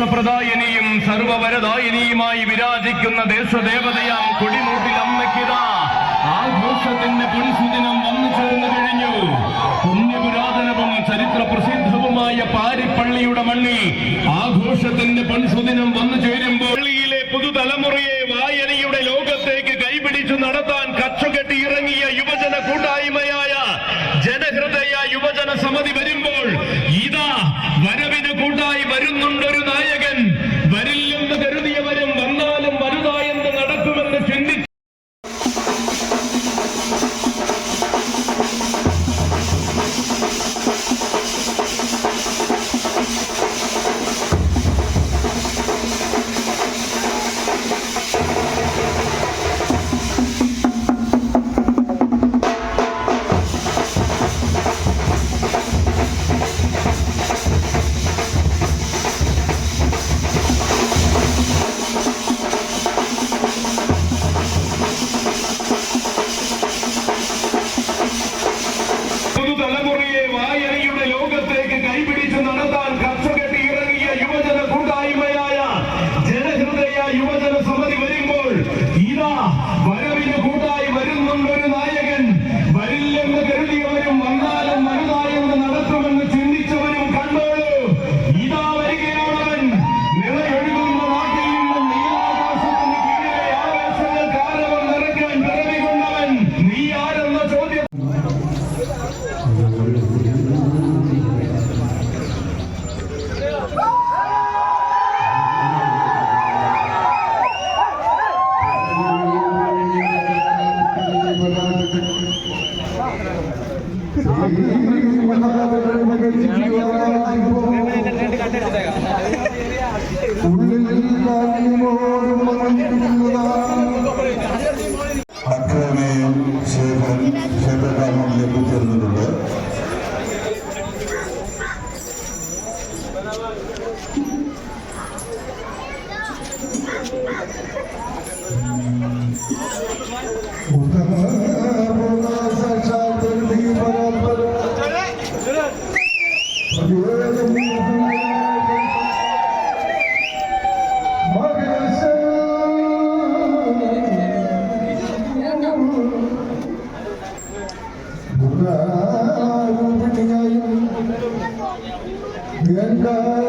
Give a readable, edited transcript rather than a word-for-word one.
സർവസന്തോഷപ്രദായനിയും സർവവരദായനിയുമായി വിരാജിക്കുന്ന ദേശദേവതയാം കൊടിമൂട്ടിൽ അമ്മയ്ക്കിതാ ആഘോഷത്തിന്റെ പൊൻസുദിനം വന്നു ചേർന്നു കഴിഞ്ഞു. പുണ്യപുരാതനവും ചരിത്ര പ്രസിദ്ധവുമായ പാരിപ്പള്ളിയുടെ മണ്ണിൽ ആഘോഷത്തിന്റെ പൊൻസുദിനം വന്നു ചേരുമ്പോൾ പള്ളിയിലെ പുതുതലമുറയെ വായനയുടെ ലോകത്തേക്ക് കൈപിടിച്ചു നടത്താൻ കച്ചുകെട്ടി ഇറങ്ങിയ യുവജന കൂട്ടായ്മയായ ജനഹൃദയ യുവജന സമിതി വരുമ്പോൾ ഇതാ വരവിന് കൂട്ടായി വരുന്നുണ്ടൊരു നായകൻ. വരില്ലെന്ന് കരുതിയവരും വന്നാലും വലുതായെന്ന് നടക്കുമെന്ന് ചിന്തിച്ചു. പുതുതലമുറയെ വായനയുടെ ലോകത്തേക്ക് കൈപിടിച്ചു നടത്താൻ കച്ചുകെട്ടി ഇറങ്ങിയ യുവജന കൂട്ടായ്മയായ ജനഹൃദയ യുവജന സമിതി വരുമ്പോൾ ഇതാ വരവിന് കൂട്ടായി വരുന്നുണ്ടൊരു നായകൻ. വരില്ലെന്ന് കരുതിയവരും വന്നാലും വലുതായെന്ന് നടത്തുമെന്ന് ചിന്തിച്ചവരും കണ്ടോളൂ. ഇതാ വരികയാണവൻ. നിറയൊഴുകുന്ന നാട്ടിൽ നിന്നും നീലാകാശത്തിന് കീഴിലെ ആവേശങ്ങൾ കാരവം നിറയ്ക്കാൻ പിറവി കൊണ്ടവൻ. നീ ആരെന്ന ചോദ്യം അക്രമേയം ശേഖരൻ ക്ഷേത്രകാലങ്ങളിലേക്ക് ചേർന്നിട്ടുണ്ട്. Bianca